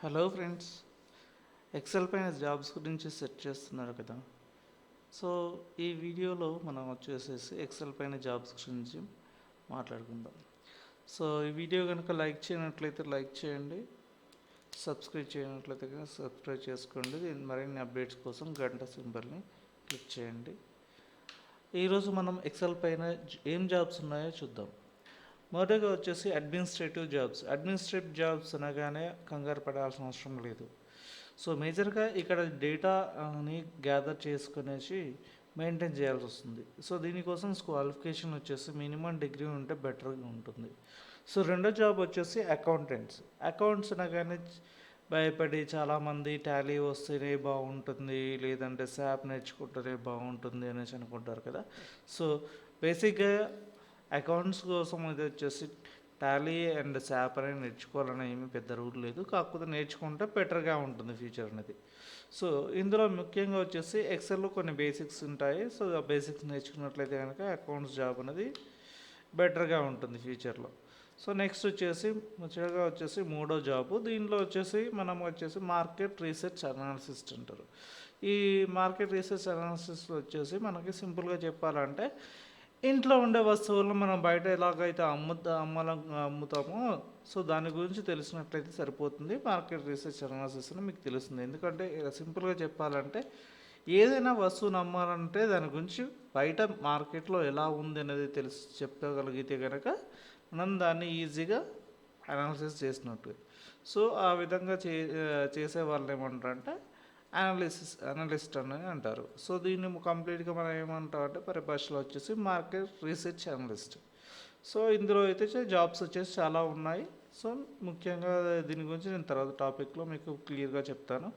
Hello friends, XL పైన jobs గురించి search చేస్తున్నారు కదా. సో ఈ వీడియోలో మనం వచ్చేసేసి ఎక్సెల్ పైన జాబ్స్ గురించి మాట్లాడుకుందాం. సో ఈ వీడియో కనుక లైక్ చేయనట్లయితే లైక్ చేయండి, సబ్స్క్రైబ్ చేయనట్లయితే కనుక సబ్స్క్రైబ్ చేసుకోండి. మరిన్ని అప్డేట్స్ కోసం గంట సింబల్ని క్లిక్ చేయండి. ఈరోజు మనం ఎక్సెల్ పైన ఏం జాబ్స్ ఉన్నాయో చూద్దాం. మొదటగా వచ్చేసి అడ్మినిస్ట్రేటివ్ జాబ్స్ అనగానే కంగారు పడాల్సిన అవసరం లేదు. సో మేజర్గా ఇక్కడ డేటాని గ్యాదర్ చేసుకునేసి మెయింటైన్ చేయాల్సి వస్తుంది. సో దీనికోసం క్వాలిఫికేషన్ వచ్చేసి మినిమం డిగ్రీ ఉంటే బెటర్గా ఉంటుంది. సో రెండో జాబ్ వచ్చేసి అకౌంట్స్ అనగానే భయపడి చాలామంది టాలీ వస్తేనే బాగుంటుంది, లేదంటే శాప్ నేర్చుకుంటేనే బాగుంటుంది అనేసి అనుకుంటారు కదా. సో బేసిక్గా అకౌంట్స్ కోసం ఇది వచ్చేసి టాలీ అండ్ శాప్ అనేది నేర్చుకోవాలని ఏమీ పెద్ద రూల్ లేదు, కాకపోతే నేర్చుకుంటే బెటర్గా ఉంటుంది ఫ్యూచర్ అనేది. సో ఇందులో ముఖ్యంగా వచ్చేసి ఎక్సెల్లో కొన్ని బేసిక్స్ ఉంటాయి. సో ఆ బేసిక్స్ నేర్చుకున్నట్లయితే కనుక అకౌంట్స్ జాబ్ అనేది బెటర్గా ఉంటుంది ఫ్యూచర్లో. సో నెక్స్ట్ వచ్చేసి ముచ్చటగా వచ్చేసి మూడో జాబు. దీనిలో వచ్చేసి మనం వచ్చేసి మార్కెట్ రీసెర్చ్ అనాలిసిస్ట్ అంటారు. ఈ మార్కెట్ రీసెర్చ్ అనాలిసిస్ వచ్చేసి మనకి సింపుల్గా చెప్పాలంటే ఇంట్లో ఉండే వస్తువులను మనం బయట ఎలాగైతే అమ్ముతామో సో దాని గురించి తెలిసినట్లయితే సరిపోతుంది. మార్కెట్ రీసెర్చ్ అనాలిసిస్ అని మీకు తెలుస్తుంది. ఎందుకంటే సింపుల్గా చెప్పాలంటే ఏదైనా వస్తువును అమ్మాలంటే దాని గురించి బయట మార్కెట్లో ఎలా ఉంది అనేది చెప్పగలిగితే కనుక మనం దాన్ని ఈజీగా అనాలిసిస్ చేసినట్టు. సో ఆ విధంగా చేసే వాళ్ళు ఏమంటారంటే అనలిస్ట్ అని అంటారు. సో దీన్ని కంప్లీట్గా మనం ఏమంటామంటే పరిభాషలో వచ్చేసి మార్కెట్ రీసెర్చ్ అనలిస్ట్. సో ఇందులో అయితే జాబ్స్ వచ్చేసి చాలా ఉన్నాయి. సో ముఖ్యంగా దీని గురించి నేను తర్వాత టాపిక్లో మీకు క్లియర్గా చెప్తాను.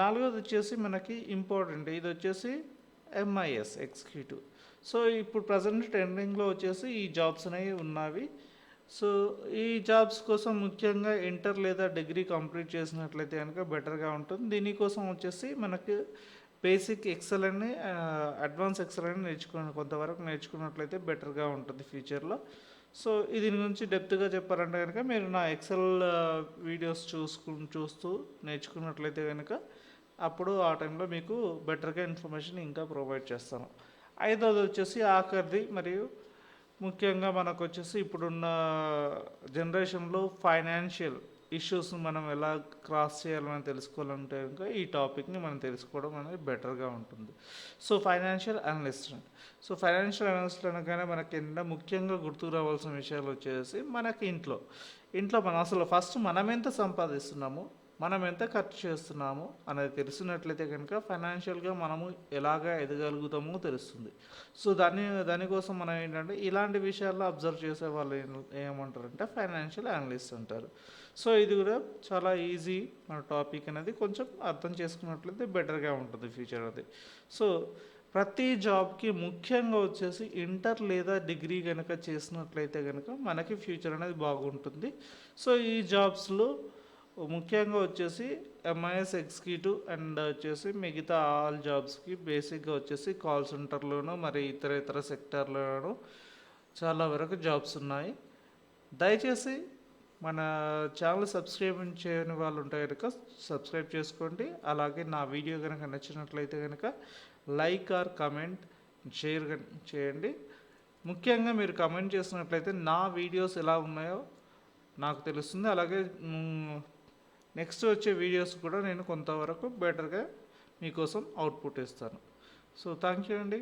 నాలుగోది వచ్చేసి మనకి ఇంపార్టెంట్, ఇది వచ్చేసి MIS ఎగ్జిక్యూటివ్. సో ఇప్పుడు ప్రజెంట్ ట్రెండింగ్లో వచ్చేసి ఈ జాబ్స్ అనేవి ఉన్నవి. సో ఈ జాబ్స్ కోసం ముఖ్యంగా ఇంటర్ లేదా డిగ్రీ కంప్లీట్ చేసినట్లయితే కనుక బెటర్గా ఉంటుంది. దీనికోసం వచ్చేసి మనకి బేసిక్ ఎక్సెల్ అని అడ్వాన్స్ ఎక్సెల్ అని కొంతవరకు నేర్చుకున్నట్లయితే బెటర్గా ఉంటుంది ఫ్యూచర్లో. సో దీని గురించి డెప్త్గా చెప్పాలంటే కనుక మీరు నా ఎక్సెల్ వీడియోస్ చూస్తూ నేర్చుకున్నట్లయితే కనుక అప్పుడు ఆ టైంలో మీకు బెటర్గా ఇన్ఫర్మేషన్ ఇంకా ప్రొవైడ్ చేస్తాను. ఐదవది వచ్చేసి ఆఖరిది మరియు ముఖ్యంగా మనకు వచ్చేసి ఇప్పుడున్న జనరేషన్లో ఫైనాన్షియల్ ఇష్యూస్ మనం ఎలా క్రాస్ చేయాలని తెలుసుకోవాలంటే ఇంకా ఈ టాపిక్ని మనం తెలుసుకోవడం అనేది బెటర్గా ఉంటుంది. సో ఫైనాన్షియల్ అనలిస్ట్ అనగానే మనకి ముఖ్యంగా గుర్తుకు రావాల్సిన విషయాలు వచ్చేసి మనకి ఇంట్లో మనం అసలు ఫస్ట్ మనం ఎంత సంపాదిస్తున్నాము, మనం ఎంత ఖర్చు చేస్తున్నాము అనేది తెలిసినట్లయితే కనుక ఫైనాన్షియల్గా మనము ఎలాగ ఎదగలుగుతామో తెలుస్తుంది. సో దానికోసం మనం ఏంటంటే ఇలాంటి విషయాల్లో అబ్జర్వ్ చేసే వాళ్ళు ఏమంటారంటే ఫైనాన్షియల్ అనలిస్ట్ అంటారు. సో ఇది కూడా చాలా ఈజీ మన టాపిక్ అనేది కొంచెం అర్థం చేసుకున్నట్లయితే బెటర్గా ఉంటుంది ఫ్యూచర్ అది. సో ప్రతి జాబ్కి ముఖ్యంగా వచ్చేసి ఇంటర్ లేదా డిగ్రీ కనుక చేసినట్లయితే కనుక మనకి ఫ్యూచర్ అనేది బాగుంటుంది. సో ఈ జాబ్స్లో ముఖ్యంగా వచ్చేసి MIS ఎగ్జిక్యూటివ్ అండ్ వచ్చేసి మిగతా ఆల్ జాబ్స్కి బేసిక్గా వచ్చేసి కాల్ సెంటర్లోనూ మరి ఇతర సెక్టార్లోనూ చాలా వరకు జాబ్స్ ఉన్నాయి. దయచేసి మన ఛానల్ సబ్స్క్రైబ్ చేయని వాళ్ళు ఉంటే కనుక సబ్స్క్రైబ్ చేసుకోండి. అలాగే నా వీడియో కనుక నచ్చినట్లయితే కనుక లైక్ ఆర్ కమెంట్ షేర్ చేయండి. ముఖ్యంగా మీరు కమెంట్ చేసినట్లయితే నా వీడియోస్ ఎలా ఉన్నాయో నాకు తెలుస్తుంది. అలాగే నెక్స్ట్ వచ్చే వీడియోస్ కూడా నేను కొంతవరకు బెటర్గా మీకోసం అవుట్పుట్ ఇస్తాను. సో థ్యాంక్ యూ అండి.